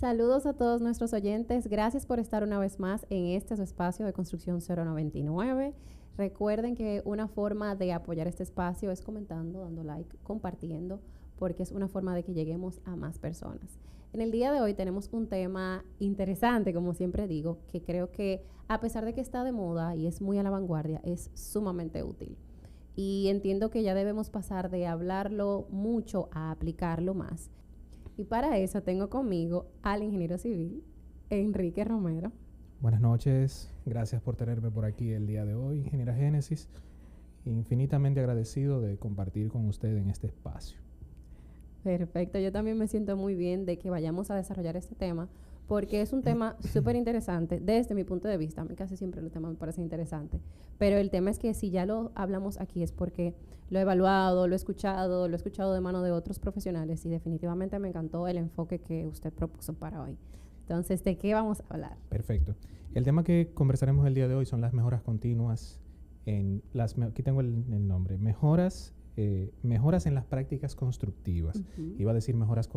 Saludos a todos nuestros oyentes. Gracias por estar una vez más en este su espacio de Construcción 099. Recuerden que una forma de apoyar este espacio es comentando, dando like, compartiendo, porque es una forma de que lleguemos a más personas. En el día de hoy tenemos un tema interesante, como siempre digo, que creo que a pesar de que está de moda y es muy a la vanguardia, es sumamente útil. Y entiendo que ya debemos pasar de hablarlo mucho a aplicarlo más. Y para eso tengo conmigo al ingeniero civil, Enrique Romero. Buenas noches, gracias por tenerme por aquí el día de hoy, ingeniera Génesis. Infinitamente agradecido de compartir con usted en este espacio. Perfecto, yo también me siento muy bien de que vayamos a desarrollar este tema, porque es un tema súper interesante desde mi punto de vista. A mí casi siempre los temas me parecen interesantes, pero el tema es que si ya lo hablamos aquí es porque lo he evaluado, lo he escuchado de mano de otros profesionales y definitivamente me encantó el enfoque que usted propuso para hoy. Entonces, ¿de qué vamos a hablar? Perfecto. El tema que conversaremos el día de hoy son las mejoras continuas aquí tengo el nombre, mejoras en las prácticas constructivas. Iba a decir mejoras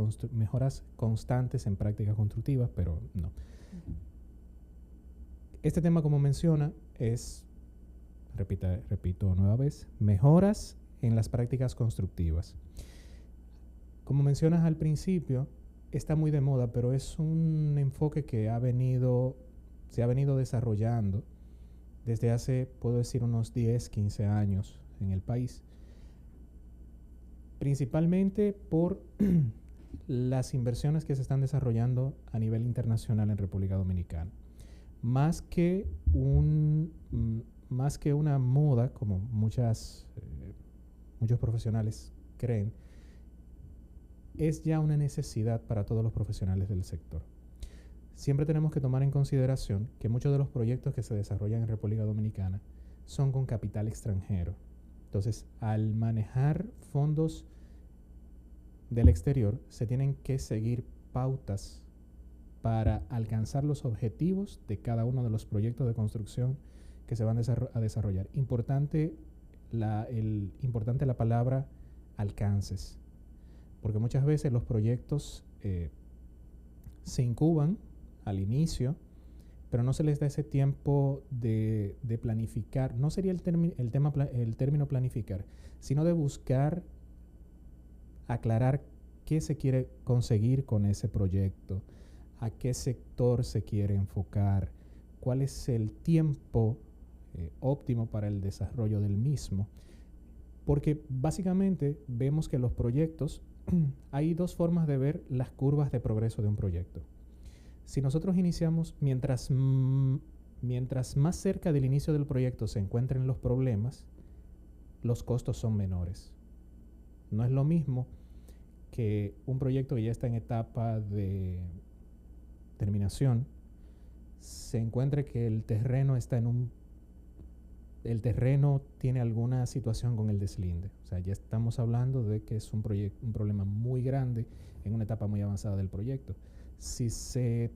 constantes en prácticas constructivas, pero no. Este tema, como menciona, es, repito nueva vez, mejoras en las prácticas constructivas. Como mencionas al principio, está muy de moda, pero es un enfoque que se ha venido desarrollando desde hace, puedo decir, unos 10, 15 años en el país. Principalmente por las inversiones que se están desarrollando a nivel internacional en República Dominicana. Más que una moda, como muchos profesionales creen, es ya una necesidad para todos los profesionales del sector. Siempre tenemos que tomar en consideración que muchos de los proyectos que se desarrollan en República Dominicana son con capital extranjero. Entonces, al manejar fondos del exterior, se tienen que seguir pautas para alcanzar los objetivos de cada uno de los proyectos de construcción que se van a desarrollar. Importante la palabra alcances, porque muchas veces los proyectos se incuban al inicio, pero no se les da ese tiempo de planificar. No sería el término planificar, sino de buscar aclarar qué se quiere conseguir con ese proyecto, a qué sector se quiere enfocar, cuál es el tiempo óptimo para el desarrollo del mismo. Porque básicamente vemos que los proyectos, hay dos formas de ver las curvas de progreso de un proyecto. Si nosotros iniciamos, mientras más cerca del inicio del proyecto se encuentren los problemas, los costos son menores. No es lo mismo que un proyecto que ya está en etapa de terminación, se encuentre que el terreno tiene alguna situación con el deslinde. O sea, ya estamos hablando de que es un problema muy grande en una etapa muy avanzada del proyecto. Si se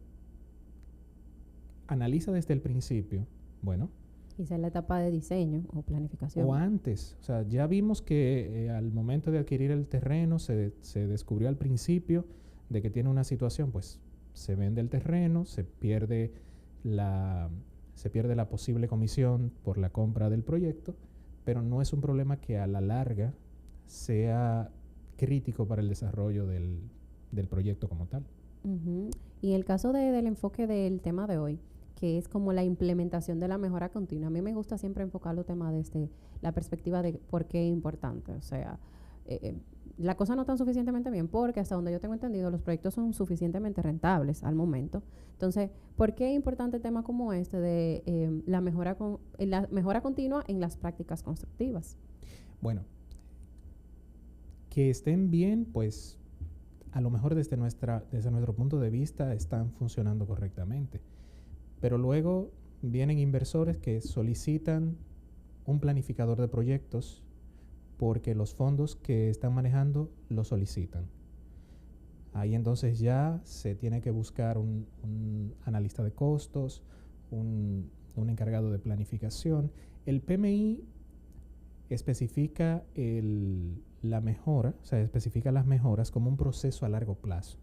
analiza desde el principio, bueno, quizá en la etapa de diseño o planificación. O antes, o sea, ya vimos que al momento de adquirir el terreno se descubrió al principio de que tiene una situación, pues se vende el terreno, se pierde la posible comisión por la compra del proyecto, pero no es un problema que a la larga sea crítico para el desarrollo del proyecto como tal. Y en el caso del enfoque del tema de hoy, que es como la implementación de la mejora continua, a mí me gusta siempre enfocar los temas desde la perspectiva de por qué es importante. O sea, la cosa no está suficientemente bien porque hasta donde yo tengo entendido los proyectos son suficientemente rentables al momento. Entonces, ¿por qué es importante temas como este de la mejora continua en las prácticas constructivas? Bueno, que estén bien, pues a lo mejor desde nuestro punto de vista están funcionando correctamente. Pero luego vienen inversores que solicitan un planificador de proyectos porque los fondos que están manejando lo solicitan. Ahí entonces ya se tiene que buscar un analista de costos, un encargado de planificación. El PMI especifica la mejora, o sea, especifica las mejoras como un proceso a largo plazo.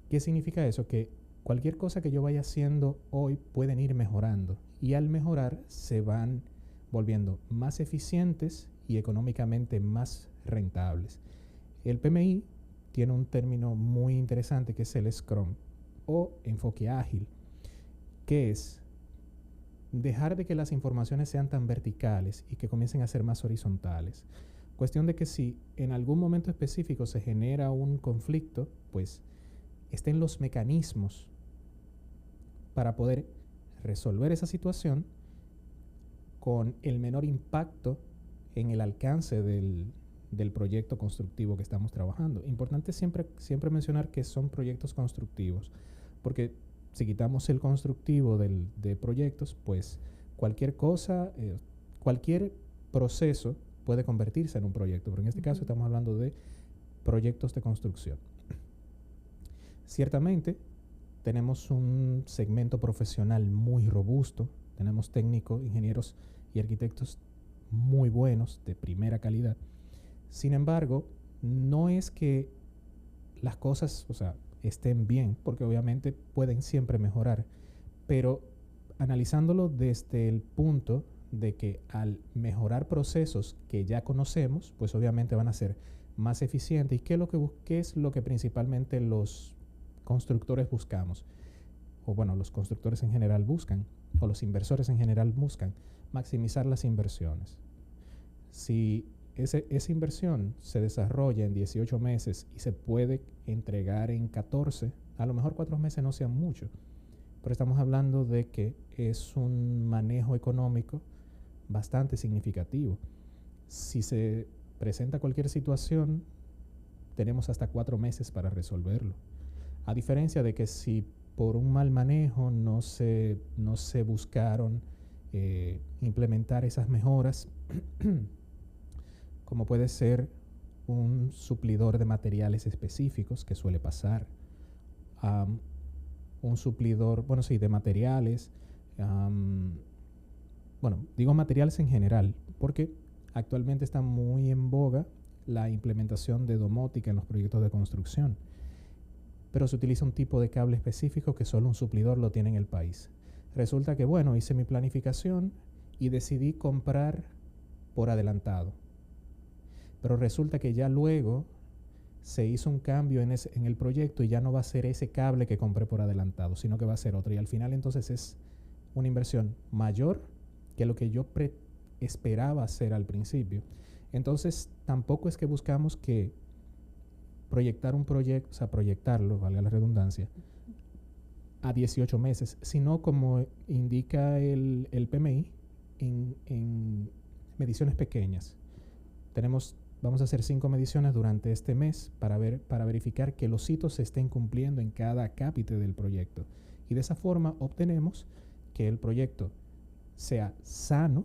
¿Qué significa eso? Que cualquier cosa que yo vaya haciendo hoy pueden ir mejorando y al mejorar se van volviendo más eficientes y económicamente más rentables. El PMI tiene un término muy interesante que es el Scrum o enfoque ágil, que es dejar de que las informaciones sean tan verticales y que comiencen a ser más horizontales. Cuestión de que si en algún momento específico se genera un conflicto, pues estén los mecanismos para poder resolver esa situación con el menor impacto en el alcance del proyecto constructivo que estamos trabajando. Importante siempre mencionar que son proyectos constructivos, porque si quitamos el constructivo de proyectos, pues cualquier cosa, cualquier proceso puede convertirse en un proyecto, pero en este caso estamos hablando de proyectos de construcción. Ciertamente, tenemos un segmento profesional muy robusto, tenemos técnicos, ingenieros y arquitectos muy buenos, de primera calidad. Sin embargo, no es que las cosas, estén bien, porque obviamente pueden siempre mejorar, pero analizándolo desde el punto de que al mejorar procesos que ya conocemos, pues obviamente van a ser más eficientes. ¿Y qué es lo que principalmente los constructores buscamos? O bueno, los constructores en general buscan, o los inversores en general buscan, maximizar las inversiones. Si esa inversión se desarrolla en 18 meses y se puede entregar en 14, a lo mejor 4 meses no sean mucho, pero estamos hablando de que es un manejo económico bastante significativo. Si se presenta cualquier situación, tenemos hasta 4 meses para resolverlo. A diferencia de que si por un mal manejo no se buscaron implementar esas mejoras, como puede ser un suplidor de materiales específicos, que suele pasar, un suplidor, de materiales, digo materiales en general, porque actualmente está muy en boga la implementación de domótica en los proyectos de construcción, pero se utiliza un tipo de cable específico que solo un suplidor lo tiene en el país. Resulta que, hice mi planificación y decidí comprar por adelantado, pero resulta que ya luego se hizo un cambio en el proyecto y ya no va a ser ese cable que compré por adelantado, sino que va a ser otro, y al final entonces es una inversión mayor que lo que yo esperaba hacer al principio. Entonces tampoco es que buscamos que proyectar un proyecto, proyectarlo, valga la redundancia, a 18 meses, sino como indica el PMI, en mediciones pequeñas. Vamos a hacer 5 mediciones durante este mes para verificar que los hitos se estén cumpliendo en cada cápite del proyecto. Y de esa forma obtenemos que el proyecto sea sano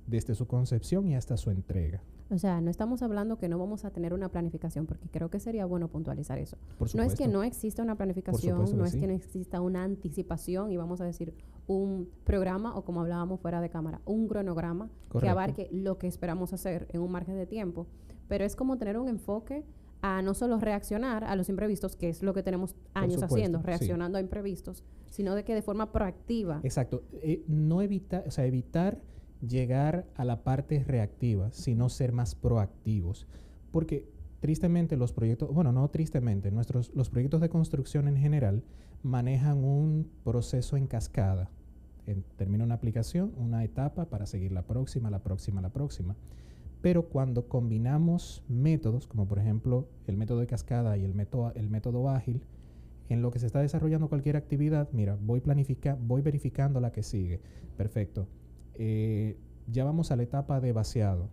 desde su concepción y hasta su entrega. O sea, no estamos hablando que no vamos a tener una planificación, porque creo que sería bueno puntualizar eso. Por supuesto. No es que no exista una planificación, no es sí. que no exista una anticipación y vamos a decir un programa, o como hablábamos fuera de cámara, un cronograma. Correcto. Que abarque lo que esperamos hacer en un margen de tiempo. Pero es como tener un enfoque a no solo reaccionar a los imprevistos, que es lo que tenemos años haciendo, reaccionando a imprevistos, sino de que de forma proactiva. Exacto. Evitar llegar a la parte reactiva, sino ser más proactivos. Porque tristemente los proyectos, no tristemente, los proyectos de construcción en general manejan un proceso en cascada. Termina una aplicación, una etapa para seguir la próxima. Pero cuando combinamos métodos, como por ejemplo el método de cascada y el método ágil, en lo que se está desarrollando cualquier actividad, mira, voy verificando la que sigue. Perfecto. Ya vamos a la etapa de vaciado.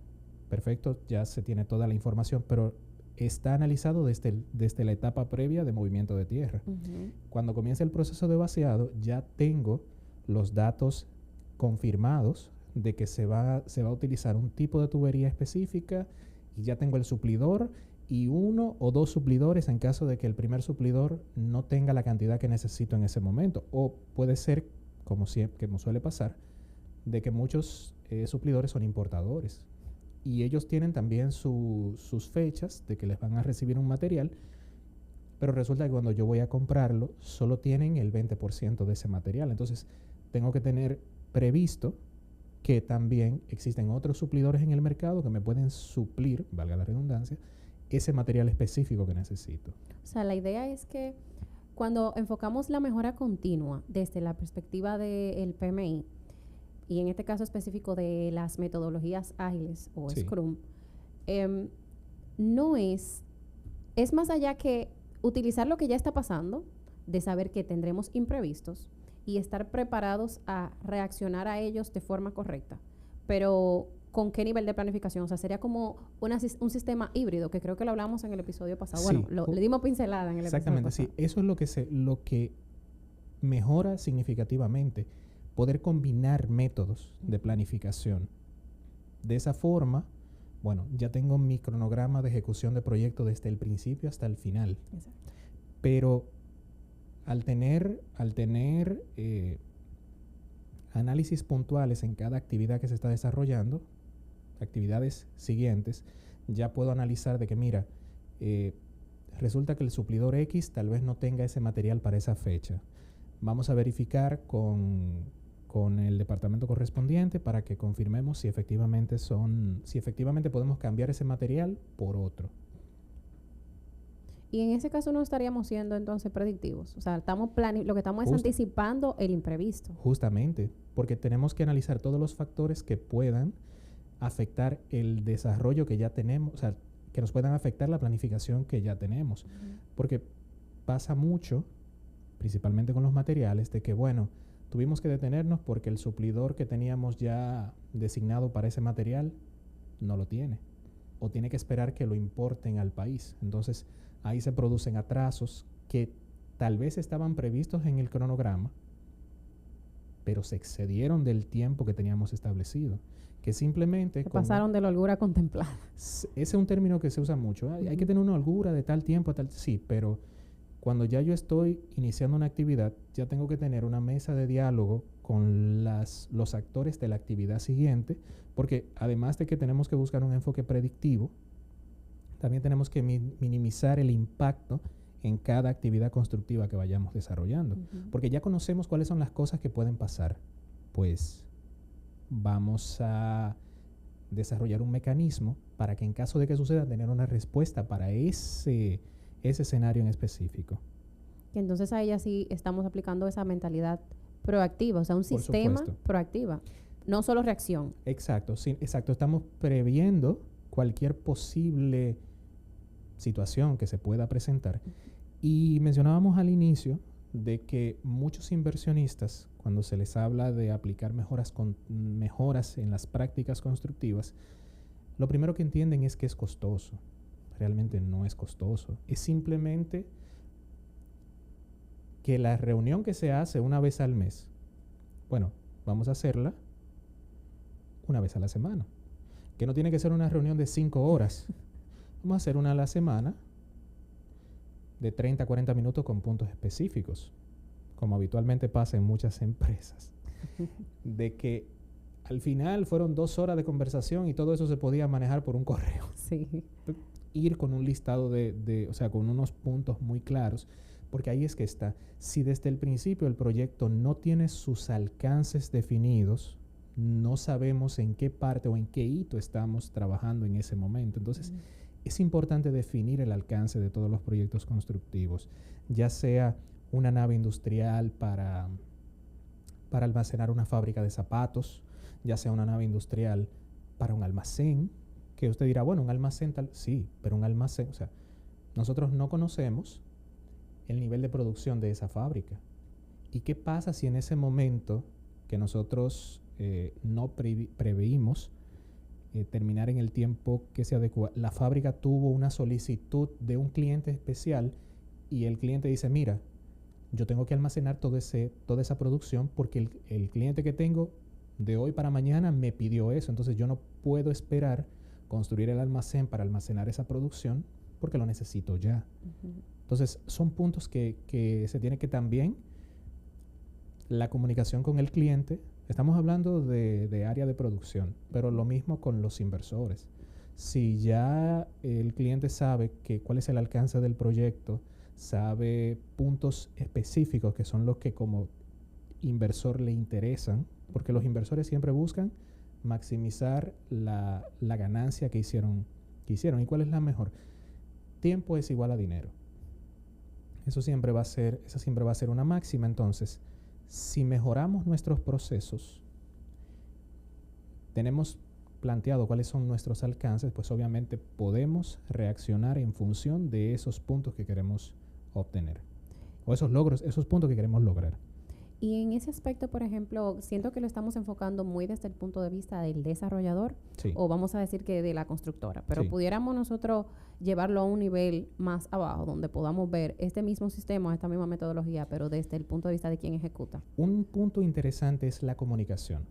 Perfecto, ya se tiene toda la información, pero está analizado desde la etapa previa de movimiento de tierra. Cuando comienza el proceso de vaciado, ya tengo los datos confirmados de que se va a utilizar un tipo de tubería específica, y ya tengo el suplidor y 1 o 2 suplidores en caso de que el primer suplidor no tenga la cantidad que necesito en ese momento. O puede ser, como suele pasar, de que muchos suplidores son importadores y ellos tienen también sus fechas de que les van a recibir un material, pero resulta que cuando yo voy a comprarlo, solo tienen el 20% de ese material. Entonces, tengo que tener previsto que también existen otros suplidores en el mercado que me pueden suplir, valga la redundancia, ese material específico que necesito. O sea, la idea es que cuando enfocamos la mejora continua desde la perspectiva del PMI, y en este caso específico de las metodologías ágiles o Sí. Scrum, no es más allá que utilizar lo que ya está pasando, de saber que tendremos imprevistos y estar preparados a reaccionar a ellos de forma correcta. Pero ¿con qué nivel de planificación? O sea, sería como un sistema híbrido, que creo que lo hablamos en el episodio pasado. Sí, Bueno, le dimos pincelada en el exactamente, episodio pasado. sí. Eso es lo que mejora significativamente, poder combinar métodos de planificación. De esa forma, bueno, ya tengo mi cronograma de ejecución de proyecto desde el principio hasta el final. Exacto. Pero al tener análisis puntuales en cada actividad que se está desarrollando, actividades siguientes, ya puedo analizar de que, mira, resulta que el suplidor X tal vez no tenga ese material para esa fecha. Vamos a verificar con el departamento correspondiente para que confirmemos si efectivamente podemos cambiar ese material por otro. Y en ese caso no estaríamos siendo entonces predictivos. O sea, lo que estamos es anticipando el imprevisto. Justamente, porque tenemos que analizar todos los factores que puedan afectar el desarrollo que ya tenemos, o sea, que nos puedan afectar la planificación que ya tenemos. Uh-huh. Porque pasa mucho, principalmente con los materiales, de que, bueno, tuvimos que detenernos porque el suplidor que teníamos ya designado para ese material no lo tiene. O tiene que esperar que lo importen al país. Entonces, ahí se producen atrasos que tal vez estaban previstos en el cronograma, pero se excedieron del tiempo que teníamos establecido. Que simplemente... Se pasaron de la holgura contemplada. Ese es un término que se usa mucho. Hay que tener una holgura de tal tiempo a tal... Sí, pero cuando ya yo estoy iniciando una actividad, ya tengo que tener una mesa de diálogo con los actores de la actividad siguiente, porque además de que tenemos que buscar un enfoque predictivo, también tenemos que minimizar el impacto en cada actividad constructiva que vayamos desarrollando. Uh-huh. Porque ya conocemos cuáles son las cosas que pueden pasar. Pues vamos a desarrollar un mecanismo para que en caso de que suceda, tener una respuesta para ese escenario en específico. Y entonces ahí ya sí estamos aplicando esa mentalidad proactiva, o sea, un sistema proactiva, no solo reacción. Exacto, sí, exacto. Estamos previendo cualquier posible situación que se pueda presentar. Y mencionábamos al inicio de que muchos inversionistas, cuando se les habla de aplicar mejoras en las prácticas constructivas, lo primero que entienden es que es costoso. Realmente no es costoso. Es simplemente que la reunión que se hace una vez al mes, bueno, vamos a hacerla una vez a la semana. Que no tiene que ser una reunión de 5 horas. Vamos a hacer una a la semana de 30 a 40 minutos con puntos específicos, como habitualmente pasa en muchas empresas. De que al final fueron 2 horas de conversación y todo eso se podía manejar por un correo. Sí. Ir con un listado o sea, con unos puntos muy claros, porque ahí es que está. Si desde el principio el proyecto no tiene sus alcances definidos, no sabemos en qué parte o en qué hito estamos trabajando en ese momento. Entonces, es importante definir el alcance de todos los proyectos constructivos, ya sea una nave industrial para almacenar una fábrica de zapatos, ya sea una nave industrial para un almacén, que usted dirá, bueno, un almacén tal, sí, pero un almacén, o sea, nosotros no conocemos el nivel de producción de esa fábrica. ¿Y qué pasa si en ese momento que nosotros no preveímos terminar en el tiempo que se adecua, la fábrica tuvo una solicitud de un cliente especial y el cliente dice, mira, yo tengo que almacenar toda esa producción porque el cliente que tengo de hoy para mañana me pidió eso, entonces yo no puedo esperar construir el almacén para almacenar esa producción porque lo necesito ya. Uh-huh. Entonces son puntos que se tiene que también, la comunicación con el cliente. Estamos hablando de área de producción, pero lo mismo con los inversores. Si ya el cliente sabe cuál es el alcance del proyecto, sabe puntos específicos que son los que como inversor le interesan, porque los inversores siempre buscan maximizar la ganancia que hicieron. ¿Y cuál es la mejor? Tiempo es igual a dinero. Esa siempre va a ser una máxima. Entonces, si mejoramos nuestros procesos, tenemos planteado cuáles son nuestros alcances, pues obviamente podemos reaccionar en función de esos puntos que queremos obtener, o esos logros, esos puntos que queremos lograr. Y en ese aspecto, por ejemplo, siento que lo estamos enfocando muy desde el punto de vista del desarrollador, Sí. o vamos a decir que de la constructora, pero Sí. pudiéramos nosotros llevarlo a un nivel más abajo, donde podamos ver este mismo sistema, esta misma metodología, pero desde el punto de vista de quien ejecuta. Un punto interesante es la comunicación.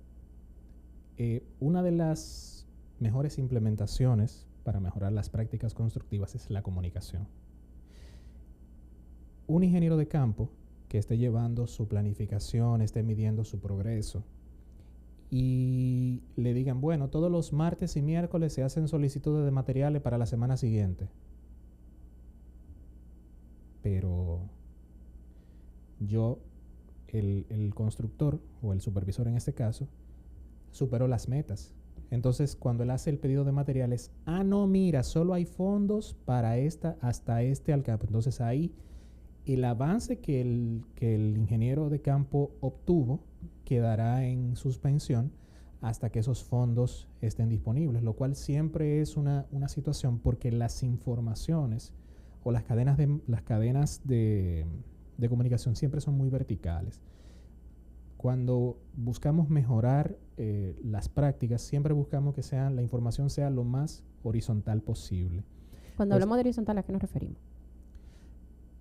Una de las mejores implementaciones para mejorar las prácticas constructivas es la comunicación. Un ingeniero de campo que esté llevando su planificación, esté midiendo su progreso y le digan, bueno, todos los martes y miércoles se hacen solicitudes de materiales para la semana siguiente. Pero el constructor o el supervisor en este caso, superó las metas. Entonces, cuando él hace el pedido de materiales, no, mira, solo hay fondos para hasta este alcance. Entonces ahí el avance que el ingeniero de campo obtuvo quedará en suspensión hasta que esos fondos estén disponibles, lo cual siempre es una situación porque las informaciones o las cadenas de comunicación siempre son muy verticales. Cuando buscamos mejorar las prácticas, siempre buscamos que la información sea lo más horizontal posible. Cuando hablamos de horizontal, ¿a qué nos referimos?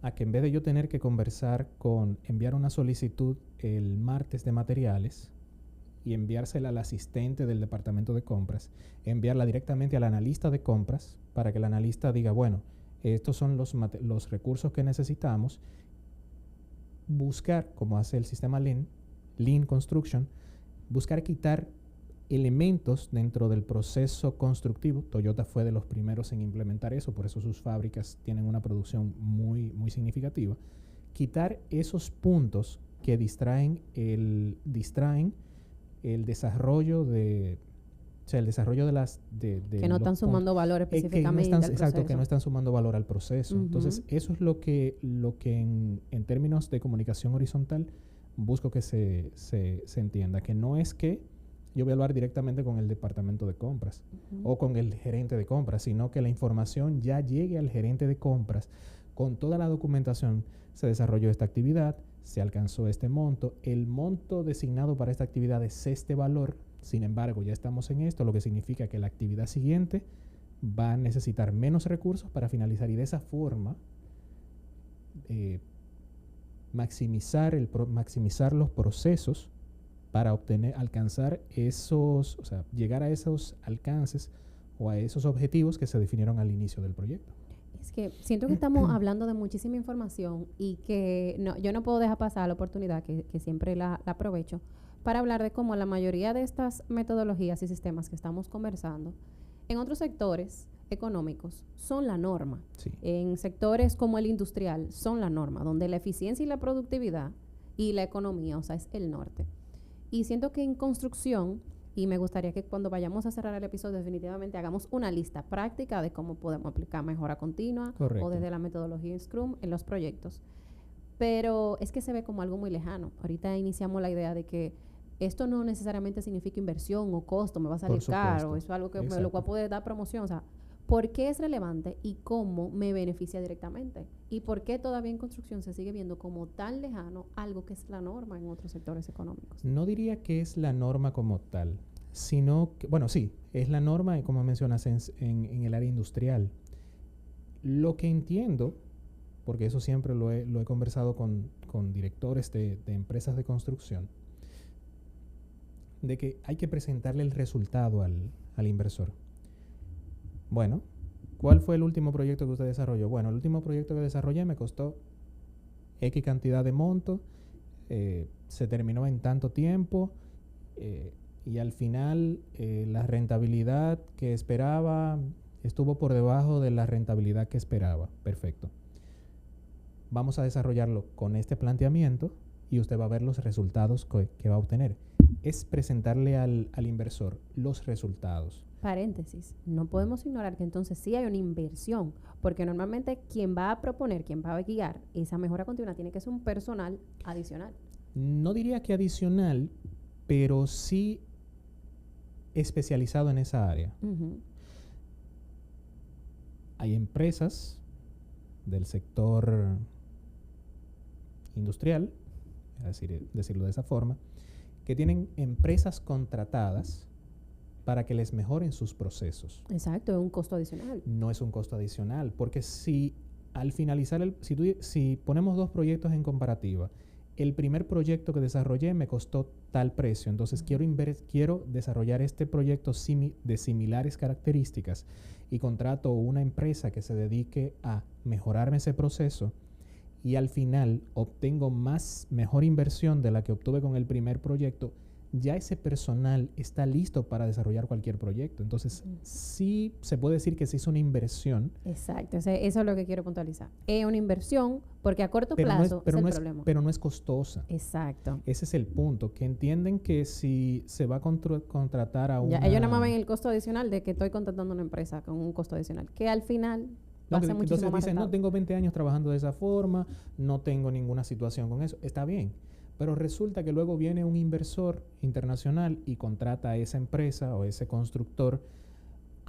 A que en vez de yo tener que enviar una solicitud el martes de materiales y enviársela al asistente del departamento de compras, enviarla directamente al analista de compras para que el analista diga, bueno, estos son los recursos que necesitamos, buscar, como hace el sistema Lean Construction, buscar quitar elementos dentro del proceso constructivo. Toyota fue de los primeros en implementar eso, por eso sus fábricas tienen una producción muy, muy significativa. Quitar esos puntos que distraen el desarrollo de las... que no están sumando valor específicamente al proceso. Exacto, que no están sumando valor al proceso. Uh-huh. Entonces, eso es lo que en términos de comunicación horizontal busco que se entienda, que no es que yo voy a hablar directamente con el departamento de compras o con el gerente de compras, sino que la información ya llegue al gerente de compras con toda la documentación. Se desarrolló esta actividad, se alcanzó este monto, el monto designado para esta actividad es este valor, sin embargo ya estamos en esto, lo que significa que la actividad siguiente va a necesitar menos recursos para finalizar y de esa forma maximizar los procesos para alcanzar llegar a esos alcances o a esos objetivos que se definieron al inicio del proyecto. Es que siento que estamos hablando de muchísima información y que yo no puedo dejar pasar la oportunidad, que siempre la aprovecho, para hablar de cómo la mayoría de estas metodologías y sistemas que estamos conversando en otros sectores económicos son la norma. Sí. En sectores como el industrial son la norma, donde la eficiencia y la productividad y la economía, es el norte. Y siento que en construcción, y me gustaría que cuando vayamos a cerrar el episodio definitivamente hagamos una lista práctica de cómo podemos aplicar mejora continua. Correcto. O desde la metodología Scrum en los proyectos. Pero es que se ve como algo muy lejano. Ahorita iniciamos la idea de que esto no necesariamente significa inversión o costo, me va a salir caro, eso es algo que lo cual puede dar promoción. ¿Por qué es relevante y cómo me beneficia directamente? ¿Y por qué todavía en construcción se sigue viendo como tan lejano algo que es la norma en otros sectores económicos? No diría que es la norma como tal, sino que, bueno, sí, es la norma, como mencionas, en el área industrial. Lo que entiendo, porque eso siempre lo he conversado con directores de empresas de construcción, de que hay que presentarle el resultado al inversor. Bueno, ¿cuál fue el último proyecto que usted desarrolló? Bueno, el último proyecto que desarrollé me costó X cantidad de monto, se terminó en tanto tiempo y al final la rentabilidad que esperaba estuvo por debajo de la rentabilidad que esperaba. Perfecto. vamos a desarrollarlo con este planteamiento y usted va a ver los resultados que va a obtener. Es presentarle al inversor los resultados. Paréntesis, no podemos ignorar que entonces sí hay una inversión, porque normalmente quien va a proponer, quien va a guiar esa mejora continua tiene que ser un personal adicional. No diría que adicional, pero sí especializado en esa área. Hay empresas del sector industrial, decirlo de esa forma, que tienen empresas contratadas para que les mejoren sus procesos. Exacto, es un costo adicional. No es un costo adicional, porque si al finalizar, si ponemos dos proyectos en comparativa, el primer proyecto que desarrollé me costó tal precio, entonces quiero desarrollar este proyecto de similares características y contrato una empresa que se dedique a mejorarme ese proceso y al final obtengo mejor inversión de la que obtuve con el primer proyecto, ya ese personal está listo para desarrollar cualquier proyecto. Entonces, sí se puede decir que se hizo una inversión. Exacto, eso es lo que quiero puntualizar. Es una inversión porque a corto plazo es el problema. Pero no es costosa. Exacto. Ese es el punto, que entienden que si se va a contratar a una... ellos nada más ven el costo adicional de que estoy contratando una empresa con un costo adicional, que al final va a ser muchísimo más dicen, no, tengo 20 años trabajando de esa forma, no tengo ninguna situación con eso. Está bien. Pero resulta que luego viene un inversor internacional y contrata a esa empresa o ese constructor.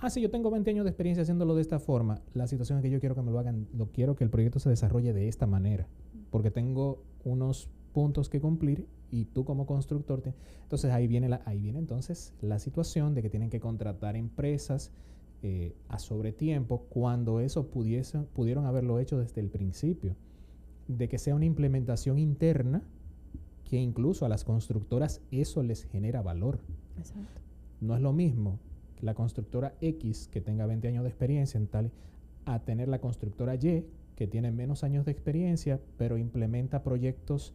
Sí, yo tengo 20 años de experiencia haciéndolo de esta forma. La situación es que yo quiero que me lo hagan, quiero que el proyecto se desarrolle de esta manera, porque tengo unos puntos que cumplir y tú como constructor... Entonces ahí viene entonces la situación de que tienen que contratar empresas a sobretiempo cuando eso pudieron haberlo hecho desde el principio. De que sea una implementación interna que incluso a las constructoras eso les genera valor. Exacto. No es lo mismo que la constructora X, que tenga 20 años de experiencia en tal, a tener la constructora Y, que tiene menos años de experiencia, pero implementa proyectos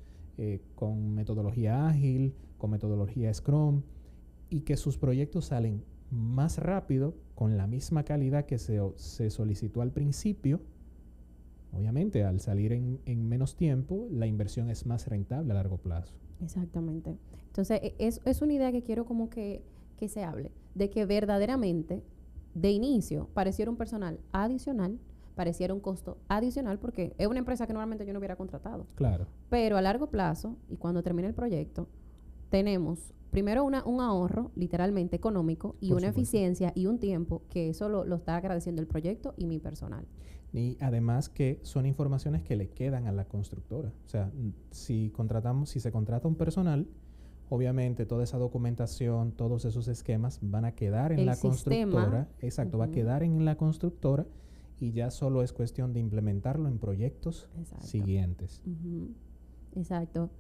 con metodología ágil, con metodología Scrum, y que sus proyectos salen más rápido, con la misma calidad que se solicitó al principio. Obviamente, al salir en menos tiempo, la inversión es más rentable a largo plazo. Exactamente. Entonces, es una idea que quiero como que se hable, de que verdaderamente, de inicio, pareciera un personal adicional, pareciera un costo adicional, porque es una empresa que normalmente yo no hubiera contratado. Claro. Pero a largo plazo, y cuando termine el proyecto, tenemos primero un ahorro, literalmente económico, y una eficiencia y un tiempo que eso lo está agradeciendo el proyecto y mi personal. Y además que son informaciones que le quedan a la constructora. O sea, si se contrata un personal, obviamente toda esa documentación, todos esos esquemas van a quedar en la constructora. Exacto, va a quedar en la constructora y ya solo es cuestión de implementarlo en proyectos siguientes. Exacto.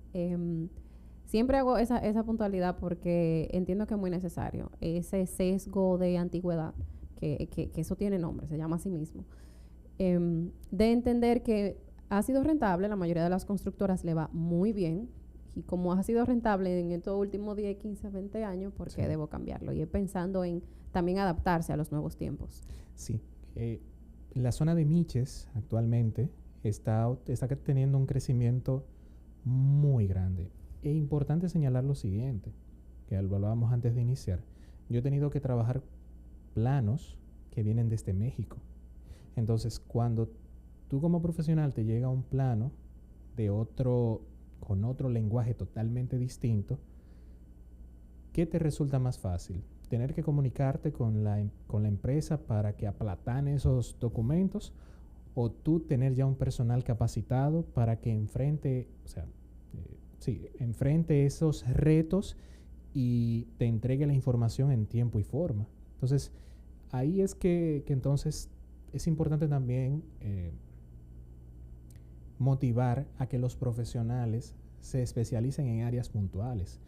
Siempre hago esa puntualidad porque entiendo que es muy necesario. Ese sesgo de antigüedad, que eso tiene nombre, se llama a sí mismo. De entender que ha sido rentable, la mayoría de las constructoras le va muy bien, y como ha sido rentable en estos últimos 10, 15, 20 años, ¿por qué debo cambiarlo? Y pensando en también adaptarse a los nuevos tiempos. Sí. La zona de Miches actualmente está teniendo un crecimiento muy grande. Es importante señalar lo siguiente, que hablábamos antes de iniciar. Yo he tenido que trabajar planos que vienen desde México. Entonces, cuando tú como profesional te llega un plano con otro lenguaje totalmente distinto, ¿qué te resulta más fácil? ¿Tener que comunicarte con la empresa para que aplatane esos documentos, o tú tener ya un personal capacitado para que enfrente esos retos y te entregue la información en tiempo y forma? Entonces, ahí es que entonces es importante también motivar a que los profesionales se especialicen en áreas puntuales.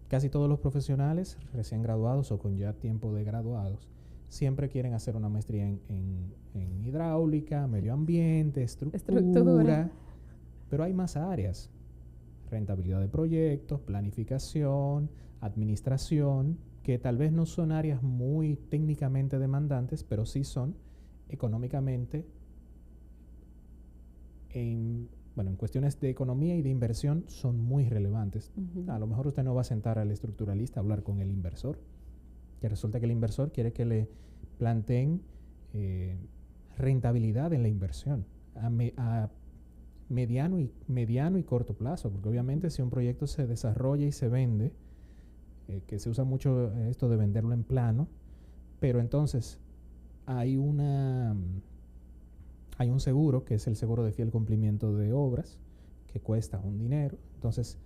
Casi todos los profesionales recién graduados o con ya tiempo de graduados siempre quieren hacer una maestría en hidráulica, medio ambiente, estructura. Pero hay más áreas: rentabilidad de proyectos, planificación, administración, que tal vez no son áreas muy técnicamente demandantes, pero sí son económicamente en cuestiones de economía y de inversión son muy relevantes. A lo mejor usted no va a sentar al estructuralista a hablar con el inversor, que resulta que el inversor quiere que le planteen rentabilidad en la inversión a mediano y corto plazo, porque obviamente si un proyecto se desarrolla y se vende, que se usa mucho esto de venderlo en plano, pero entonces hay un seguro, que es el seguro de fiel cumplimiento de obras, que cuesta un dinero. Entonces,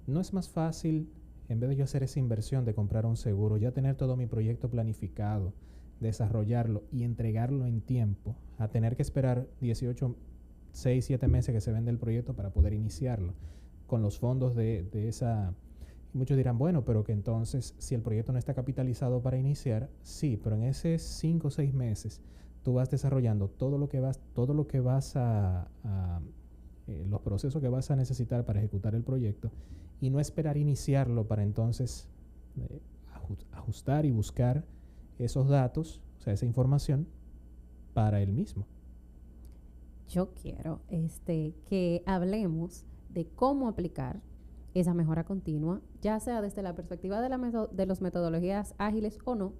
¿no es más fácil, en vez de yo hacer esa inversión de comprar un seguro, ya tener todo mi proyecto planificado, desarrollarlo y entregarlo en tiempo, a tener que esperar 6, 7 meses que se vende el proyecto para poder iniciarlo con los fondos de esa? Y muchos dirán, bueno, pero que entonces si el proyecto no está capitalizado para iniciar, sí, pero en esos 5 o 6 meses tú vas desarrollando todo lo que vas los procesos que vas a necesitar para ejecutar el proyecto, y no esperar iniciarlo para entonces ajustar y buscar esos datos, o sea, esa información para él mismo. Yo quiero que hablemos de cómo aplicar esa mejora continua, ya sea desde la perspectiva de las metodologías ágiles o no,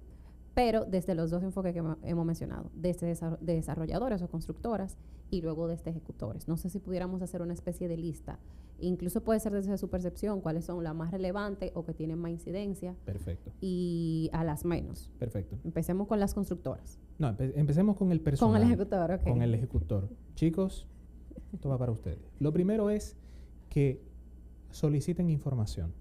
pero desde los dos enfoques que hemos mencionado, desde desarrolladores o constructoras y luego desde ejecutores. No sé si pudiéramos hacer una especie de lista. Incluso puede ser desde su percepción, cuáles son las más relevantes o que tienen más incidencia. Perfecto. Y a las menos. Perfecto. Empecemos con las constructoras. No, empecemos con el personal. Con el ejecutor, ok. Con el ejecutor. Chicos, esto va para ustedes. Lo primero es que soliciten información.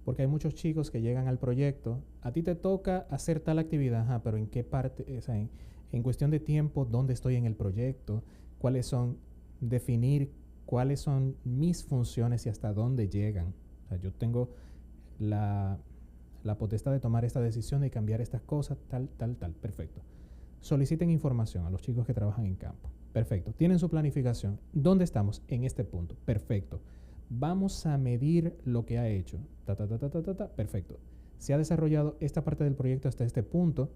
Porque hay muchos chicos que llegan al proyecto, a ti te toca hacer tal actividad, pero ¿en qué parte? O sea, en cuestión de tiempo, ¿dónde estoy en el proyecto? Definir cuáles son mis funciones y hasta dónde llegan. O sea, yo tengo la potestad de tomar esta decisión y cambiar estas cosas, tal. Perfecto. Soliciten información a los chicos que trabajan en campo. Perfecto. Tienen su planificación. ¿Dónde estamos? En este punto. Perfecto. Vamos a medir lo que ha hecho. Perfecto. ¿Se ha desarrollado esta parte del proyecto hasta este punto?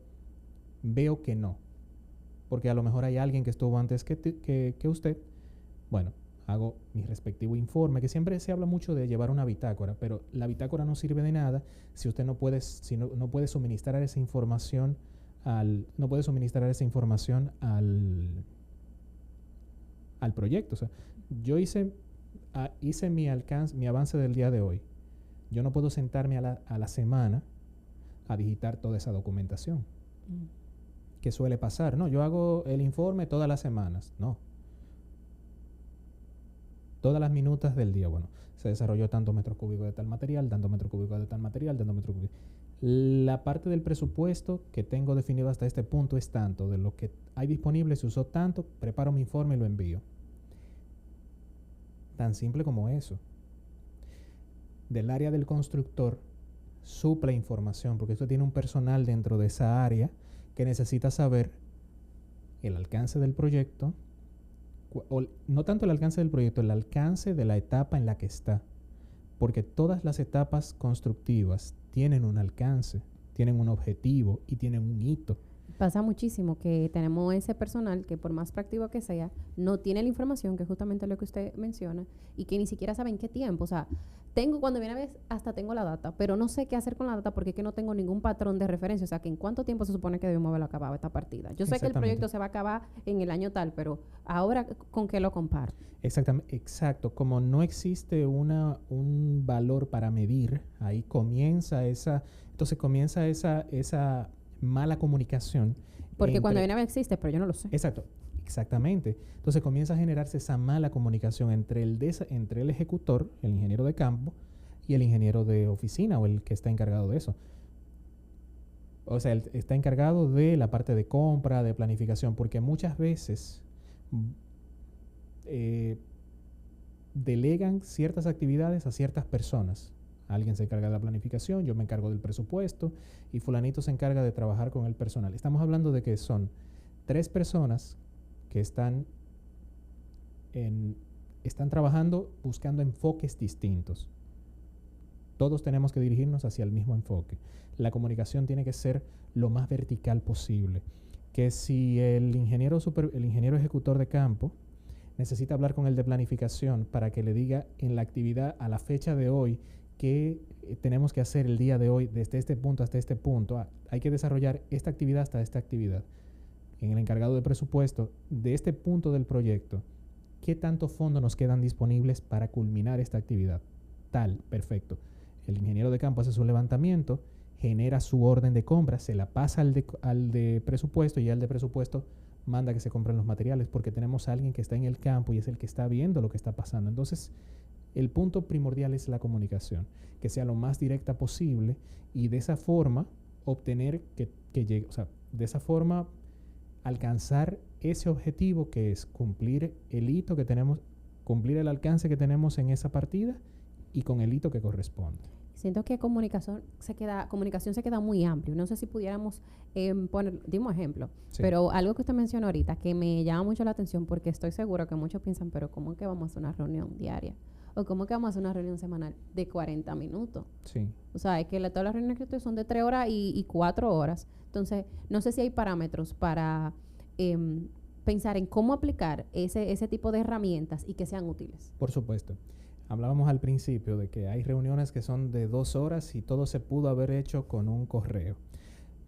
Veo que no. Porque a lo mejor hay alguien que estuvo antes que usted. Bueno, hago mi respectivo informe, que siempre se habla mucho de llevar una bitácora, pero la bitácora no sirve de nada si usted no puede suministrar esa información al proyecto. O sea, yo hice mi avance del día de hoy. Yo no puedo sentarme a la semana a digitar toda esa documentación. ¿Qué suele pasar? No, yo hago el informe todas las semanas. No. Todas las minutas del día. Bueno, se desarrolló tantos metros cúbicos de tal material, tantos metros cúbicos de tal material, tantos metros cúbicos. La parte del presupuesto que tengo definido hasta este punto es tanto. De lo que hay disponible se usó tanto, preparo mi informe y lo envío. Tan simple como eso. Del área del constructor, suple información, porque usted tiene un personal dentro de esa área que necesita saber el alcance del proyecto, o no tanto el alcance del proyecto, el alcance de la etapa en la que está. Porque todas las etapas constructivas tienen un alcance, tienen un objetivo y tienen un hito. Pasa muchísimo que tenemos ese personal que por más práctico que sea, no tiene la información, que es justamente lo que usted menciona, y que ni siquiera sabe en qué tiempo. O sea, cuando viene a ver, hasta tengo la data, pero no sé qué hacer con la data porque es que no tengo ningún patrón de referencia. O sea, que en cuánto tiempo se supone que debemos haberlo acabado esta partida. Yo sé que el proyecto se va a acabar en el año tal, pero ahora, ¿con qué lo comparo? Exactamente, exacto. Como no existe un valor para medir, ahí comienza esa mala comunicación. Porque cuando viene a ver existe, pero yo no lo sé. Exactamente. Entonces comienza a generarse esa mala comunicación entre el ejecutor, el ingeniero de campo, y el ingeniero de oficina o el que está encargado de eso. O sea, él está encargado de la parte de compra, de planificación, porque muchas veces delegan ciertas actividades a ciertas personas. Alguien se encarga de la planificación, yo me encargo del presupuesto y fulanito se encarga de trabajar con el personal. Estamos hablando de que son 3 personas que están trabajando buscando enfoques distintos. Todos tenemos que dirigirnos hacia el mismo enfoque. La comunicación tiene que ser lo más vertical posible. Que si el ingeniero ejecutor de campo necesita hablar con el de planificación para que le diga en la actividad a la fecha de hoy qué tenemos que hacer el día de hoy desde este punto hasta este punto. Hay que desarrollar esta actividad hasta esta actividad. En el encargado de presupuesto, de este punto del proyecto, ¿qué tantos fondos nos quedan disponibles para culminar esta actividad? Tal, perfecto. El ingeniero de campo hace su levantamiento, genera su orden de compra, se la pasa al de presupuesto y al de presupuesto manda que se compren los materiales porque tenemos a alguien que está en el campo y es el que está viendo lo que está pasando. Entonces, el punto primordial es la comunicación, que sea lo más directa posible y de esa forma obtener que llegue, o sea, de esa forma alcanzar ese objetivo que es cumplir el hito que tenemos, cumplir el alcance que tenemos en esa partida y con el hito que corresponde. Siento que comunicación se queda muy amplio. No sé si pudiéramos dimos ejemplo, Sí. pero algo que usted mencionó ahorita que me llama mucho la atención porque estoy seguro que muchos piensan, pero ¿cómo es que vamos a hacer una reunión diaria? ¿O cómo es que vamos a hacer una reunión semanal de 40 minutos? Sí. O sea, es que todas las reuniones que estoy son de 3 horas y 4 horas. Entonces, no sé si hay parámetros para pensar en cómo aplicar ese tipo de herramientas y que sean útiles. Por supuesto. Hablábamos al principio de que hay reuniones que son de 2 horas y todo se pudo haber hecho con un correo.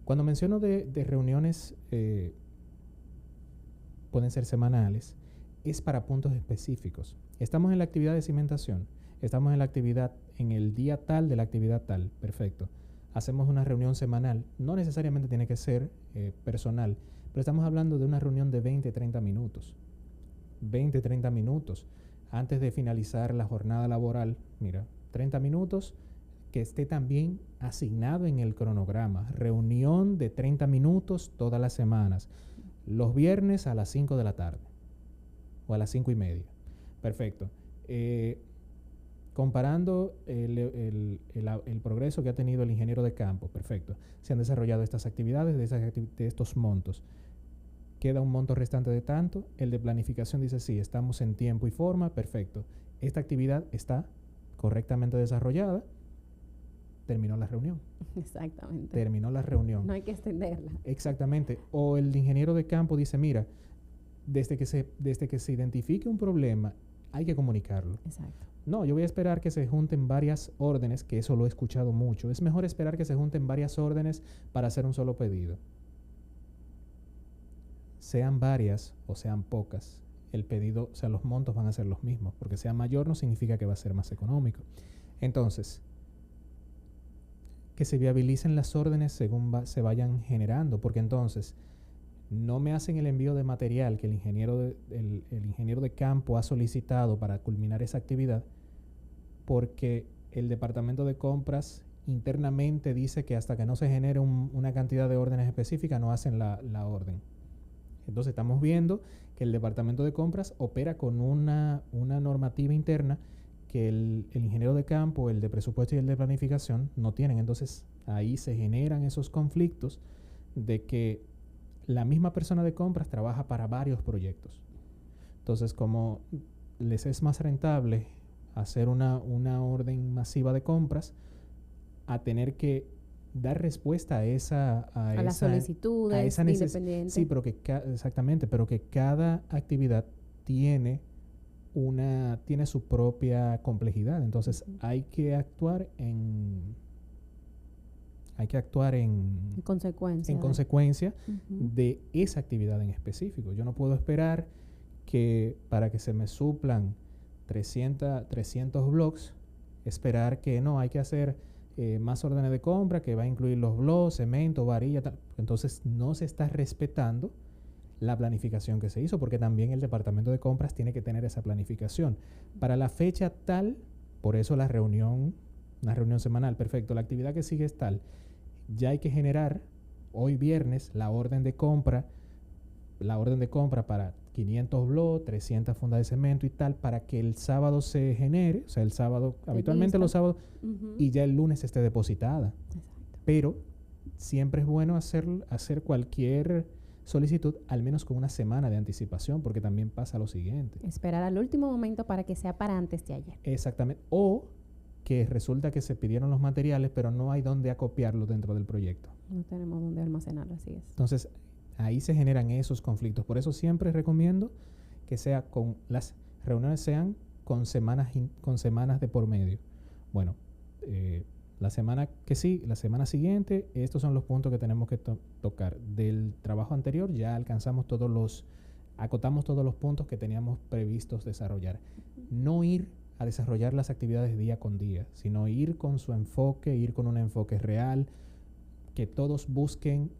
Cuando menciono de reuniones, pueden ser semanales, es para puntos específicos. Estamos en la actividad de cimentación, estamos en la actividad, en el día tal de la actividad tal, perfecto. Hacemos una reunión semanal, no necesariamente tiene que ser personal, pero estamos hablando de una reunión de 20-30 minutos. 20-30 minutos. Antes de finalizar la jornada laboral, mira, 30 minutos que esté también asignado en el cronograma. Reunión de 30 minutos todas las semanas. Los viernes a las 5 de la tarde o a las 5:30. Perfecto. Comparando el progreso que ha tenido el ingeniero de campo, perfecto. Se han desarrollado estas actividades de estos montos. Queda un monto restante de tanto. El de planificación dice, sí, estamos en tiempo y forma, perfecto. Esta actividad está correctamente desarrollada. Terminó la reunión. Exactamente. Terminó la reunión. No hay que extenderla. Exactamente. O el ingeniero de campo dice, mira, desde que se identifique un problema, hay que comunicarlo. Exacto. No, yo voy a esperar que se junten varias órdenes, que eso lo he escuchado mucho. Es mejor esperar que se junten varias órdenes para hacer un solo pedido. Sean varias o sean pocas, el pedido, o sea, los montos van a ser los mismos, porque sea mayor no significa que va a ser más económico. Entonces, que se viabilicen las órdenes según se vayan generando, porque entonces no me hacen el envío de material que el ingeniero de campo ha solicitado para culminar esa actividad, porque el departamento de compras internamente dice que hasta que no se genere una cantidad de órdenes específicas no hacen la orden. Entonces estamos viendo que el departamento de compras opera con una normativa interna que el ingeniero de campo, el de presupuesto y el de planificación no tienen. Entonces ahí se generan esos conflictos de que la misma persona de compras trabaja para varios proyectos. Entonces, como les es más rentable hacer una orden masiva de compras a tener que dar respuesta a las solicitudes a esa independientes. Sí, pero exactamente, pero que cada actividad tiene su propia complejidad. Entonces hay que actuar en consecuencia de esa actividad en específico. Yo no puedo esperar que para que se me suplan 300 blogs, esperar que no, hay que hacer más órdenes de compra que va a incluir los blogs, cemento, varilla, tal. Entonces no se está respetando la planificación que se hizo, porque también el departamento de compras tiene que tener esa planificación. Para la fecha tal, por eso una reunión semanal, perfecto, la actividad que sigue es tal. Ya hay que generar hoy viernes la orden de compra para 500 blogs, 300 fundas de cemento y tal, para que el sábado se genere, o sea, el sábado, habitualmente los sábados, y ya el lunes esté depositada. Exacto. Pero siempre es bueno hacer cualquier solicitud al menos con una semana de anticipación, porque también pasa lo siguiente. Esperar al último momento para que sea para antes de ayer. Exactamente. O que resulta que se pidieron los materiales, pero no hay dónde acopiarlos dentro del proyecto. No tenemos dónde almacenarlo, así es. Entonces, ahí se generan esos conflictos. Por eso siempre recomiendo que sea con las reuniones sean con semanas de por medio. Bueno, la semana siguiente, estos son los puntos que tenemos que tocar. Del trabajo anterior ya acotamos todos los puntos que teníamos previstos desarrollar. No ir a desarrollar las actividades día con día, sino ir con su enfoque, ir con un enfoque real, que todos busquen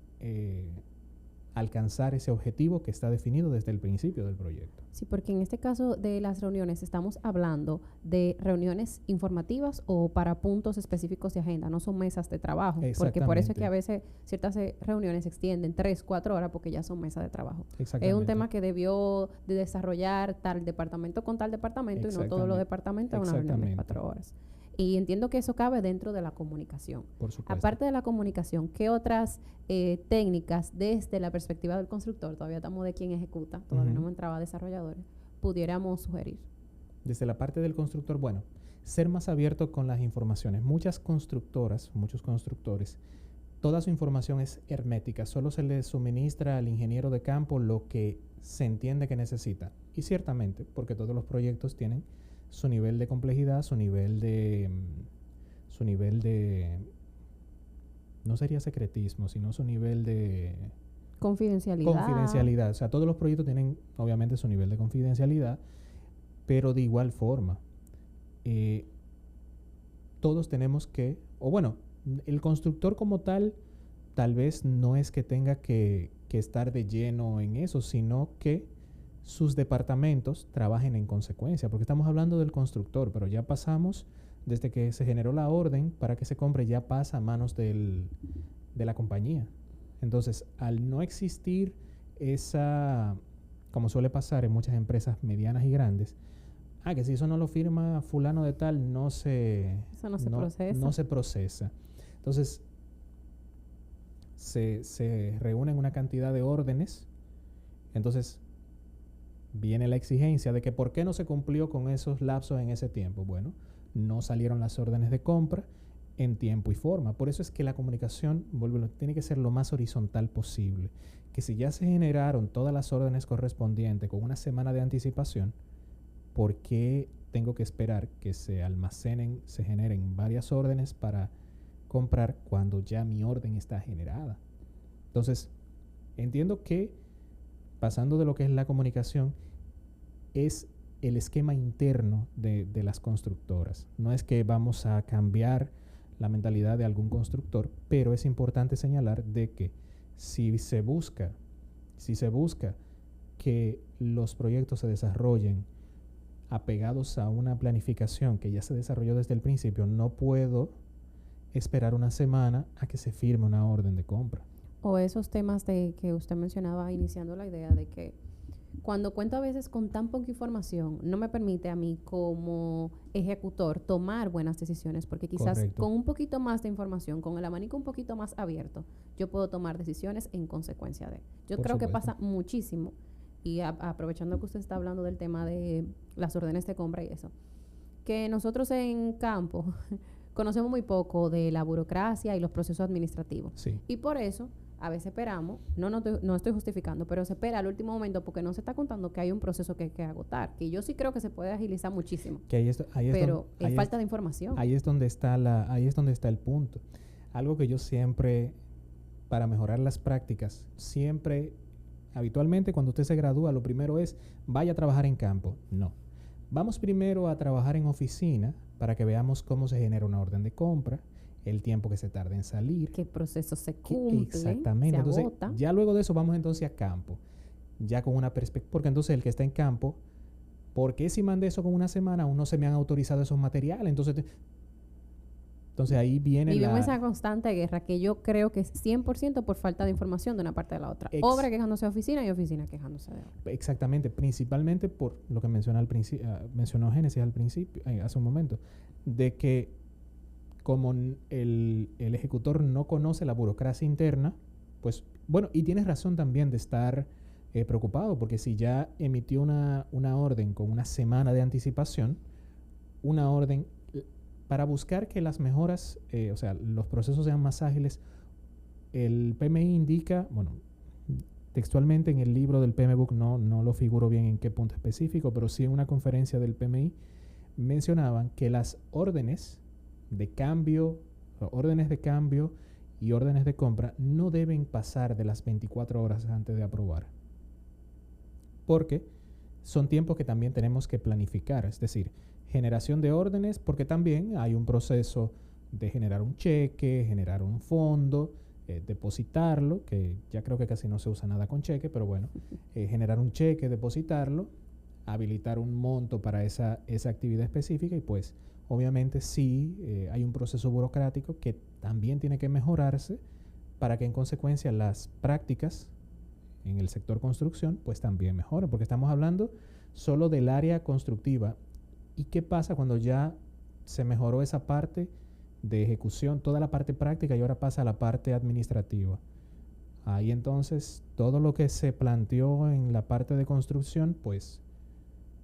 alcanzar ese objetivo que está definido desde el principio del proyecto. Sí, porque en este caso de las reuniones estamos hablando de reuniones informativas o para puntos específicos de agenda, no son mesas de trabajo, porque por eso es que a veces ciertas reuniones se extienden 3, 4 horas porque ya son mesas de trabajo. Es un tema que debió de desarrollar tal departamento con tal departamento y no todos los departamentos en una reunión de 4 horas. Y entiendo que eso cabe dentro de la comunicación. Por supuesto. Aparte de la comunicación, ¿qué otras técnicas desde la perspectiva del constructor, todavía estamos de quien ejecuta, todavía no hemos entrado a desarrolladores, pudiéramos sugerir? Desde la parte del constructor, bueno, ser más abierto con las informaciones. Muchas constructoras, muchos constructores, toda su información es hermética, solo se le suministra al ingeniero de campo lo que se entiende que necesita. Y ciertamente, porque todos los proyectos tienen su nivel de complejidad, su nivel de no sería secretismo, sino su nivel de confidencialidad. O sea, todos los proyectos tienen obviamente su nivel de confidencialidad, pero de igual forma todos tenemos que, o bueno, el constructor como tal vez no es que tenga que estar de lleno en eso, sino que sus departamentos trabajen en consecuencia, porque estamos hablando del constructor, pero ya pasamos, desde que se generó la orden para que se compre, ya pasa a manos de la compañía. Entonces, al no existir esa, como suele pasar en muchas empresas medianas y grandes, que si eso no lo firma fulano de tal, eso no se procesa. Entonces, se reúnen una cantidad de órdenes, entonces viene la exigencia de que por qué no se cumplió con esos lapsos en ese tiempo. Bueno, no salieron las órdenes de compra en tiempo y forma. Por eso es que la comunicación tiene que ser lo más horizontal posible. Que si ya se generaron todas las órdenes correspondientes con una semana de anticipación, ¿por qué tengo que esperar que se generen varias órdenes para comprar cuando ya mi orden está generada? Entonces, entiendo que pasando de lo que es la comunicación, es el esquema interno de las constructoras. No es que vamos a cambiar la mentalidad de algún constructor, pero es importante señalar de que si se busca que los proyectos se desarrollen apegados a una planificación que ya se desarrolló desde el principio, no puedo esperar una semana a que se firme una orden de compra. O esos temas de que usted mencionaba iniciando la idea de que cuando cuento a veces con tan poca información, no me permite a mí como ejecutor tomar buenas decisiones, porque quizás con un poquito más de información, con el abanico un poquito más abierto, yo puedo tomar decisiones en consecuencia de. Yo creo que pasa muchísimo, y aprovechando que usted está hablando del tema de las órdenes de compra y eso, que nosotros en campo conocemos muy poco de la burocracia y los procesos administrativos. Sí. Y por eso a veces esperamos, no estoy justificando, pero se espera al último momento porque no se está contando que hay un proceso que hay que agotar, que yo sí creo que se puede agilizar muchísimo. Pero es falta de información. Ahí es donde está el punto. Algo que yo siempre, para mejorar las prácticas, habitualmente cuando usted se gradúa, lo primero es, vaya a trabajar en campo. No. Vamos primero a trabajar en oficina para que veamos cómo se genera una orden de compra, el tiempo que se tarda en salir. ¿Qué proceso se cumple? Exactamente. Entonces, ya luego de eso vamos entonces a campo. Ya con una perspectiva. Porque entonces el que está en campo, ¿por qué si mandé eso con una semana aún no se me han autorizado esos materiales? Entonces ahí viene Vivimos esa constante guerra que yo creo que es 100% por falta de información de una parte de la otra. Obra quejándose de oficina y oficina quejándose de obra. Exactamente. Principalmente por lo que mencionó Génesis al principio, hace un momento, de que como el ejecutor no conoce la burocracia interna, pues, bueno, y tienes razón también de estar preocupado, porque si ya emitió una orden con una semana de anticipación, una orden para buscar que las mejoras, los procesos sean más ágiles, el PMI indica, bueno, textualmente en el libro del PMBOK no lo figuro bien en qué punto específico, pero sí en una conferencia del PMI mencionaban que las órdenes de cambio y órdenes de compra no deben pasar de las 24 horas antes de aprobar, porque son tiempos que también tenemos que planificar, es decir, generación de órdenes, porque también hay un proceso de generar un cheque, generar un fondo, depositarlo, que ya creo que casi no se usa nada con cheque, pero bueno, generar un cheque, depositarlo, habilitar un monto para esa actividad específica y pues obviamente sí hay un proceso burocrático que también tiene que mejorarse para que en consecuencia las prácticas en el sector construcción pues también mejoren, porque estamos hablando solo del área constructiva. ¿Y qué pasa cuando ya se mejoró esa parte de ejecución, toda la parte práctica y ahora pasa a la parte administrativa? Ahí entonces todo lo que se planteó en la parte de construcción pues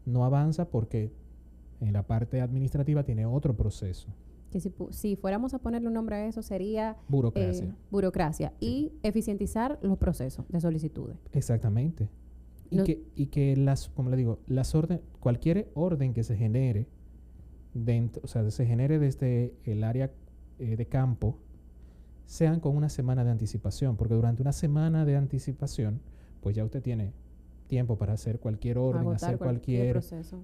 no avanza porque en la parte administrativa tiene otro proceso. Que si fuéramos a ponerle un nombre a eso sería burocracia. Burocracia Sí. y eficientizar los procesos de solicitudes. Exactamente. Y que como le digo, cualquier orden que se genere dentro, o sea, se genere desde el área de campo, sean con una semana de anticipación, porque durante una semana de anticipación, pues ya usted tiene tiempo para hacer cualquier orden, Agotar hacer cualquier proceso.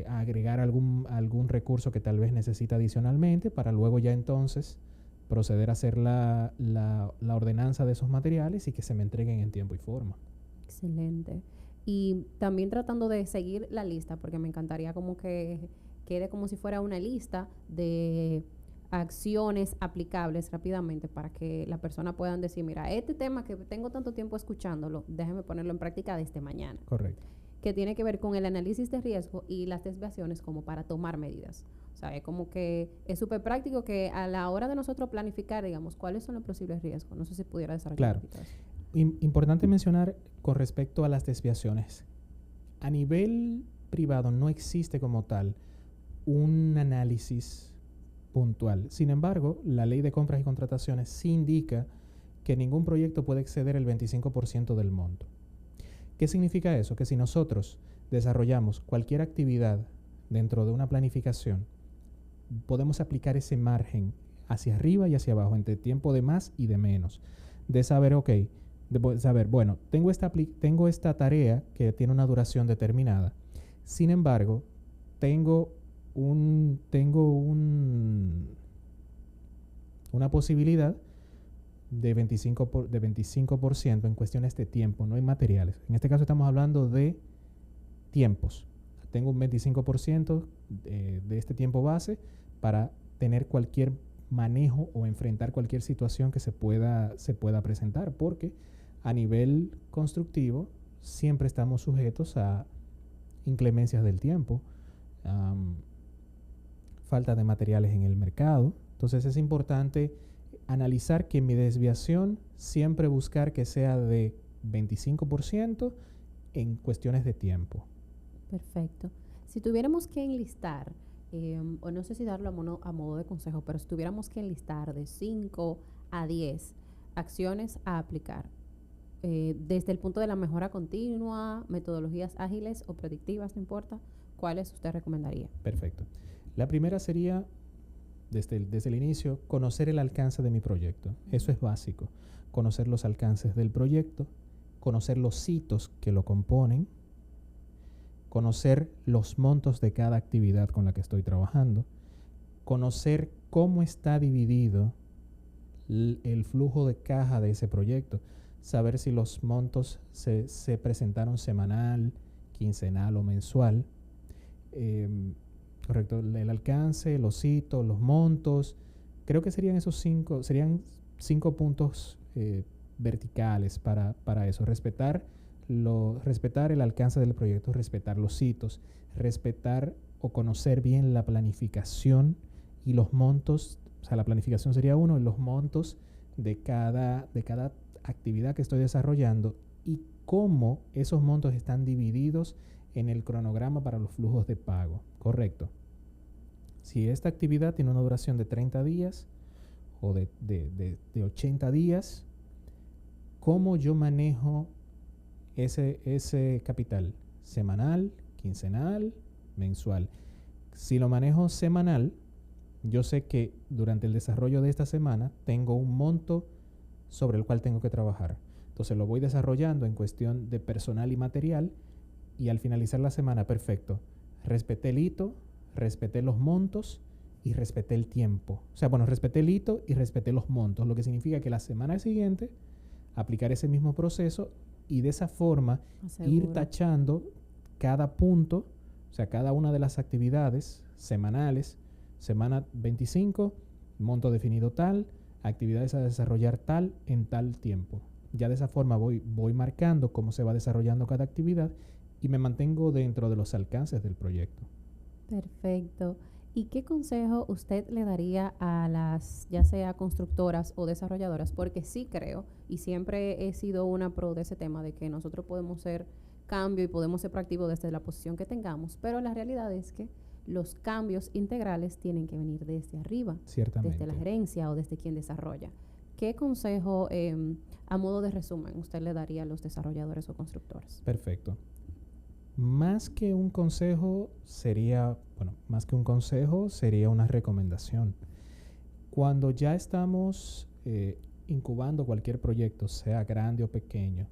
agregar algún recurso que tal vez necesita adicionalmente, para luego ya entonces proceder a hacer la ordenanza de esos materiales y que se me entreguen en tiempo y forma. Excelente. Y también tratando de seguir la lista, porque me encantaría como que quede como si fuera una lista de acciones aplicables rápidamente para que la persona puedan decir, mira, este tema que tengo tanto tiempo escuchándolo, déjeme ponerlo en práctica desde mañana. Correcto. Que tiene que ver con el análisis de riesgo y las desviaciones como para tomar medidas. O sea, es como que es súper práctico que a la hora de nosotros planificar, digamos, cuáles son los posibles riesgos. No sé si pudiera desarrollar. Claro. Importante mencionar con respecto a las desviaciones. A nivel privado no existe como tal un análisis puntual. Sin embargo, la ley de compras y contrataciones sí indica que ningún proyecto puede exceder el 25% del monto. ¿Qué significa eso? Que si nosotros desarrollamos cualquier actividad dentro de una planificación, podemos aplicar ese margen hacia arriba y hacia abajo, entre tiempo de más y de menos. De saber, bueno, tengo esta tarea que tiene una duración determinada. Sin embargo, tengo una posibilidad de 25% en cuestiones de tiempo, no en materiales. En este caso estamos hablando de tiempos. Tengo un 25% de este tiempo base para tener cualquier manejo o enfrentar cualquier situación que se pueda presentar, porque a nivel constructivo siempre estamos sujetos a inclemencias del tiempo, falta de materiales en el mercado. Entonces es importante analizar que mi desviación siempre buscar que sea de 25% en cuestiones de tiempo. Perfecto. Si tuviéramos que enlistar, o no sé si darlo a modo de consejo, pero si tuviéramos que enlistar de 5 a 10 acciones a aplicar, desde el punto de la mejora continua, metodologías ágiles o predictivas, no importa, ¿cuáles usted recomendaría? Perfecto. La primera sería, desde el inicio, conocer el alcance de mi proyecto. Eso es básico. Conocer los alcances del proyecto, conocer los hitos que lo componen, conocer los montos de cada actividad con la que estoy trabajando, conocer cómo está dividido el flujo de caja de ese proyecto, saber si los montos se presentaron semanal, quincenal o mensual. Correcto, el alcance, los hitos, los montos. Creo que serían cinco puntos verticales para eso. Respetar el alcance del proyecto, respetar los hitos, respetar o conocer bien la planificación y los montos. O sea, la planificación sería uno, y los montos de cada actividad que estoy desarrollando y cómo esos montos están divididos en el cronograma para los flujos de pago. Correcto. Si esta actividad tiene una duración de 30 días o de 80 días, ¿cómo yo manejo ese capital semanal, quincenal, mensual. Si lo manejo semanal, yo sé que durante el desarrollo de esta semana tengo un monto sobre el cual tengo que trabajar. Entonces lo voy desarrollando en cuestión de personal y material y al finalizar la semana, perfecto, respeté el hito, respeté los montos y respeté el tiempo. O sea, bueno, respeté el hito y respeté los montos, lo que significa que la semana siguiente aplicar ese mismo proceso y de esa forma ir tachando cada punto, o sea, cada una de las actividades semanales. Semana 25, monto definido tal, actividades a desarrollar tal en tal tiempo. Ya de esa forma voy marcando cómo se va desarrollando cada actividad y me mantengo dentro de los alcances del proyecto. Perfecto. ¿Y qué consejo usted le daría a las, ya sea constructoras o desarrolladoras? Porque sí creo, y siempre he sido una pro de ese tema, de que nosotros podemos ser cambio y podemos ser proactivos desde la posición que tengamos, pero la realidad es que los cambios integrales tienen que venir desde arriba, Ciertamente. desde la gerencia o desde quien desarrolla. ¿Qué consejo, a modo de resumen, usted le daría a los desarrolladores o constructores? Perfecto. Más que un consejo sería una recomendación. Cuando ya estamos incubando cualquier proyecto, sea grande o pequeño,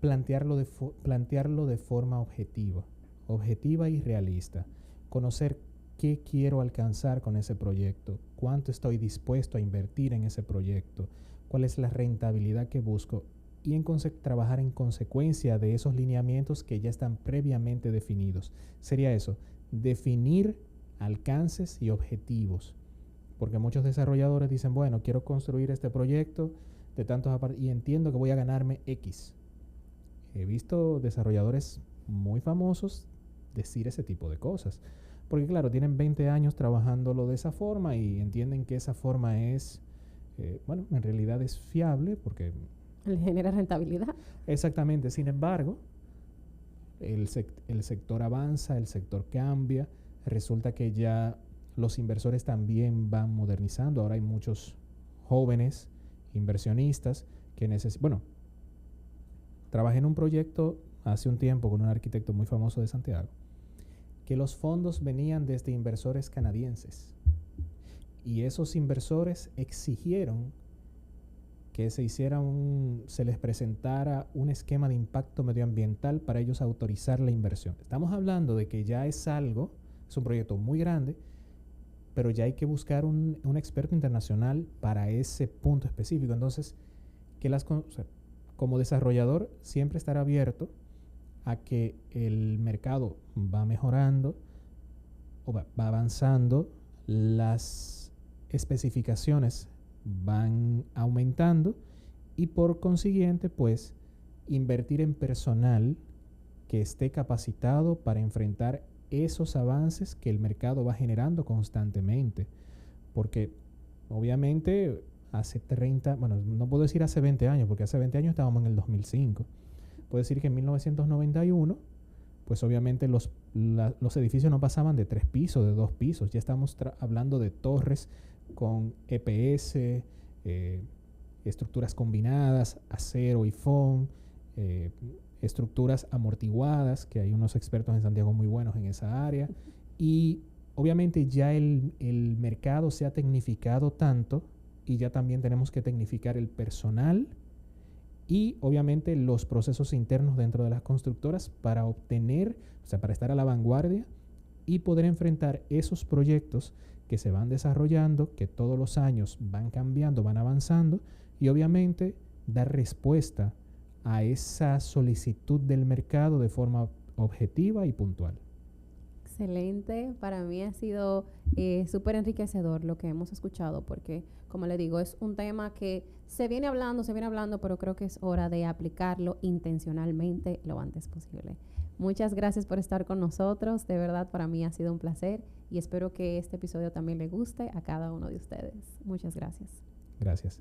plantearlo de forma objetiva y realista. Conocer qué quiero alcanzar con ese proyecto, cuánto estoy dispuesto a invertir en ese proyecto, cuál es la rentabilidad que busco y trabajar en consecuencia de esos lineamientos que ya están previamente definidos. Sería eso, definir alcances y objetivos. Porque muchos desarrolladores dicen, bueno, quiero construir este proyecto de tantos y entiendo que voy a ganarme X. He visto desarrolladores muy famosos decir ese tipo de cosas. Porque claro, tienen 20 años trabajándolo de esa forma y entienden que esa forma es, en realidad es fiable porque le genera rentabilidad. Exactamente. Sin embargo, el sector avanza, el sector cambia. Resulta que ya los inversores también van modernizando. Ahora hay muchos jóvenes inversionistas que trabajé en un proyecto hace un tiempo con un arquitecto muy famoso de Santiago, que los fondos venían desde inversores canadienses. Y esos inversores exigieron que se les presentara un esquema de impacto medioambiental para ellos autorizar la inversión. Estamos hablando de que ya es un proyecto muy grande, pero ya hay que buscar un experto internacional para ese punto específico. Entonces, como desarrollador, siempre estar abierto a que el mercado va mejorando o va avanzando, las especificaciones van aumentando y por consiguiente, pues, invertir en personal que esté capacitado para enfrentar esos avances que el mercado va generando constantemente. Porque, obviamente, no puedo decir hace 20 años, porque hace 20 años estábamos en el 2005. Puedo decir que en 1991, pues obviamente los edificios no pasaban de 3 pisos, de 2 pisos. Ya estamos hablando de torres con EPS, estructuras combinadas, acero y foam, estructuras amortiguadas, que hay unos expertos en Santiago muy buenos en esa área. Y obviamente ya el mercado se ha tecnificado tanto y ya también tenemos que tecnificar el personal y obviamente los procesos internos dentro de las constructoras para para estar a la vanguardia y poder enfrentar esos proyectos que se van desarrollando, que todos los años van cambiando, van avanzando y obviamente dar respuesta a esa solicitud del mercado de forma objetiva y puntual. Excelente, para mí ha sido súper enriquecedor lo que hemos escuchado porque, como le digo, es un tema que se viene hablando, pero creo que es hora de aplicarlo intencionalmente lo antes posible. Muchas gracias por estar con nosotros, de verdad para mí ha sido un placer y espero que este episodio también le guste a cada uno de ustedes. Muchas gracias. Gracias.